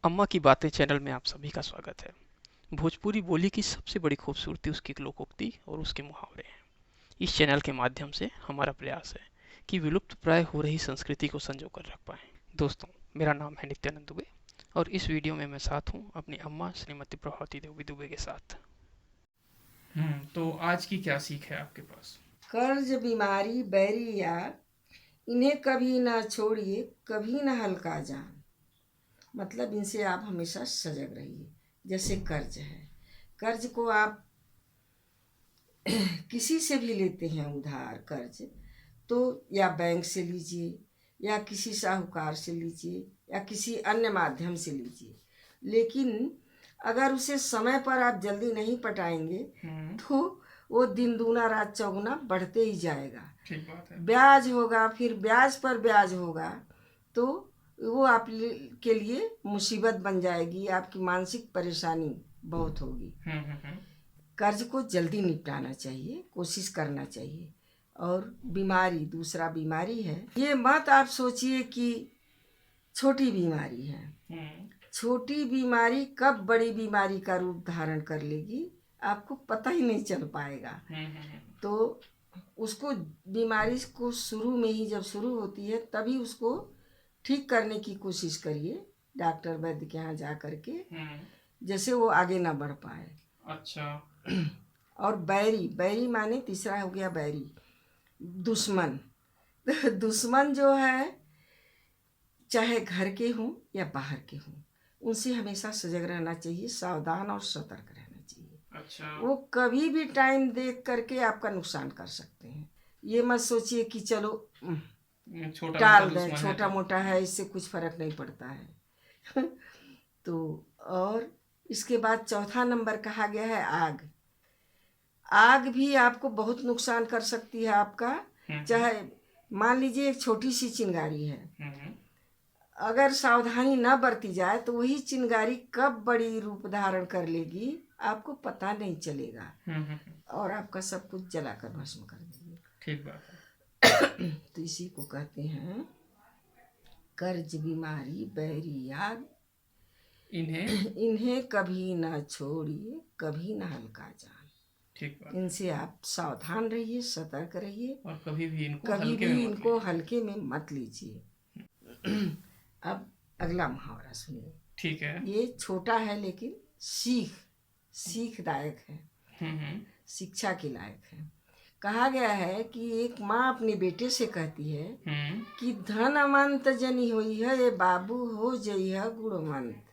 अम्मा की बातें चैनल में आप सभी का स्वागत है। भोजपुरी बोली की सबसे बड़ी खूबसूरती उसकी लोकोक्ति और उसके मुहावरे हैं। इस चैनल के माध्यम से हमारा प्रयास है कि विलुप्त प्राय हो रही संस्कृति को संजो कर रख पाएं। दोस्तों, मेरा नाम है नित्यानंद दुबे और इस वीडियो में मैं साथ हूँ अपनी अम्मा श्रीमती प्रभावती देवी दुबे के साथ। तो आज की क्या सीख है आपके पास? कर्ज बीमारी बैरी यार, इन्हें कभी ना छोड़िए, कभी ना हल्का जान। मतलब इनसे आप हमेशा सजग रहिए। जैसे कर्ज है, कर्ज को आप किसी से भी लेते हैं उधार कर्ज, तो या बैंक से लीजिए या किसी साहूकार से लीजिए या किसी अन्य माध्यम से लीजिए, लेकिन अगर उसे समय पर आप जल्दी नहीं पटाएंगे तो वो दिन दूना रात चौगुना बढ़ते ही जाएगा। ठीक बात है। ब्याज होगा, फिर ब्याज पर ब्याज होगा, तो वो आप के लिए मुसीबत बन जाएगी, आपकी मानसिक परेशानी बहुत होगी। कर्ज को जल्दी निपटाना चाहिए, कोशिश करना चाहिए। और बीमारी, दूसरा बीमारी है, ये मत आप सोचिए कि छोटी बीमारी है। छोटी बीमारी कब बड़ी बीमारी का रूप धारण कर लेगी आपको पता ही नहीं चल पाएगा। तो उसको, बीमारी को शुरू में ही जब शुरू होती है तभी उसको ठीक करने की कोशिश करिए, डॉक्टर वैद्य के यहाँ जा करके, जैसे वो आगे ना बढ़ पाए। अच्छा। और बैरी, बैरी माने तीसरा हो गया बैरी, दुश्मन। दुश्मन जो है, चाहे घर के हों या बाहर के हों, उनसे हमेशा सजग रहना चाहिए, सावधान और सतर्क रहना चाहिए। अच्छा। वो कभी भी टाइम देख करके आपका नुकसान कर सकते हैं। ये मत सोचिए कि चलो छोटा मोटा टाल दें, दुश्मन है छोटा तो। मोटा है, इससे कुछ फर्क नहीं पड़ता है। तो और इसके बाद चौथा नंबर कहा गया है आग। आग भी आपको बहुत नुकसान कर सकती है आपका। चाहे मान लीजिए एक छोटी सी चिंगारी है, अगर सावधानी न बरती जाए तो वही चिंगारी कब बड़ी रूप धारण कर लेगी आपको पता नहीं चलेगा, और आपका सब कुछ जलाकर भस्म कर देगी। ठीक बात है। तो इसी को कहते हैं कर्ज बीमारी बैरी याद, इन्हें कभी ना छोड़िए, कभी ना हल्का जान। ठीक बात। इनसे आप सावधान रहिए, सतर्क रहिए, और कभी भी इनको कभी हल्के भी में मत इनको लीजिए। हल्के में मत लीजिए। अब अगला मुहावरा सुनिए। ठीक है। ये छोटा है लेकिन सीखदायक है, शिक्षा के लायक है। कहा गया है कि एक माँ अपने बेटे से कहती है कि धनवंत जनी हुई है ये बाबू, हो जई है गुणवंत।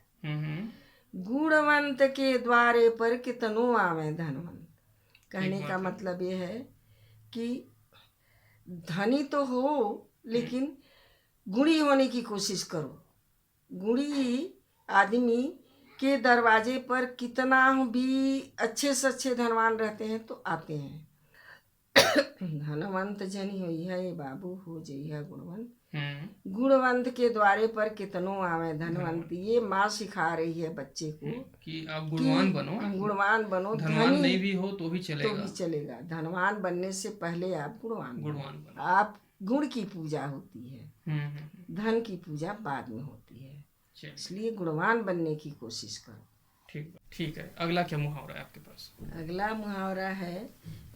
गुणवंत के द्वारे पर कितनो आवे धनवंत। कहने का मतलब ये है कि धनी तो हो लेकिन गुणी होने की कोशिश करो। गुणी आदमी के दरवाजे पर कितना भी अच्छे से अच्छे धनवान रहते हैं तो आते हैं। धनवंत जनी हुई है ये बाबू, हो जई है गुणवंत। गुणवंत के द्वारे पर कितनो आवे धनवंत। ये माँ सिखा रही है बच्चे को कि आप गुणवान बनो। गुणवान बनो, धनवान धनी नहीं भी हो तो भी तो चलेगा। भी चलेगा। धनवान बनने से पहले आप गुणवान बनो। आप गुण की पूजा होती है, धन की पूजा बाद में होती है, इसलिए गुणवान बनने की कोशिश करो। ठीक है। अगला क्या मुहावरा है आपके पास? अगला मुहावरा है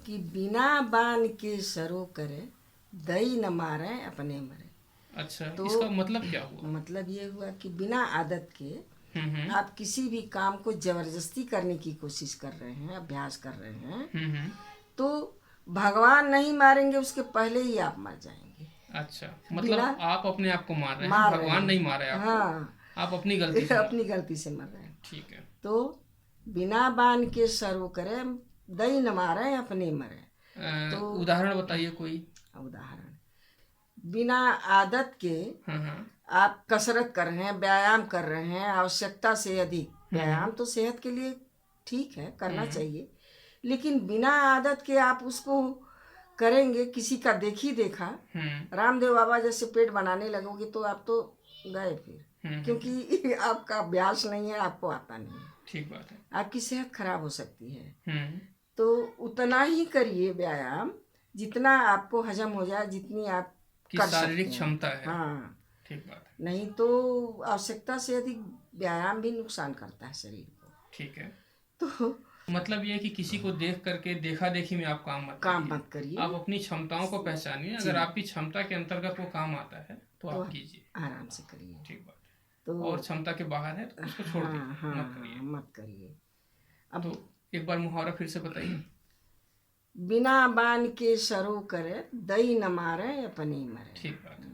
कि बिना बान के सरो करे, दई न मारे अपने मरे। अच्छा, तो इसका मतलब क्या हुआ? मतलब ये हुआ कि बिना आदत के आप किसी भी काम को जबरदस्ती करने की कोशिश कर रहे हैं, अभ्यास कर रहे हैं, तो भगवान नहीं मारेंगे, उसके पहले ही आप मर जाएंगे। अच्छा, मतलब आप अपने आप को मार रहे हैं, मार रहे भगवान हैं। नहीं मारे आपको। हाँ, आप अपनी गलती से अपनी गलती से मर रहे हैं। ठीक है। तो बिना बान के सरो करे, दई न मारे अपने मरे। तो उदाहरण बताइए कोई। उदाहरण, बिना आदत के हाँ। आप कसरत कर रहे हैं, व्यायाम कर रहे हैं, आवश्यकता से अधिक व्यायाम तो सेहत के लिए ठीक है, करना चाहिए, लेकिन बिना आदत के आप उसको करेंगे, किसी का देखी देखा रामदेव बाबा जैसे पेट बनाने लगोगे तो आप तो गए फिर, क्योंकि आपका अभ्यास नहीं है, आपको आता नहीं है। ठीक बात है। आपकी सेहत खराब हो सकती है। तो उतना ही करिए व्यायाम जितना आपको हजम हो जाए, जितनी आप कि कर शारीरिक सकते हैं। क्षमता है। हाँ, ठीक बात है। नहीं तो आवश्यकता से अधिक व्यायाम भी नुकसान करता है शरीर को। ठीक है, तो मतलब ये है कि किसी को देख करके देखा देखी में आप काम मत करिए। आप अपनी क्षमताओं को पहचानिए, अगर आपकी क्षमता के अंतर्गत वो काम आता है तो आप कीजिए, आराम से करिए। ठीक बात है। तो और क्षमता के बाहर है तो उसको छोड़ दीजिए, मत करिए। अब तो एक बार मुहावरा फिर से बताइए। बिना बान के सरो करे, दई न मारे अपने ही मरे। ठीक बात है।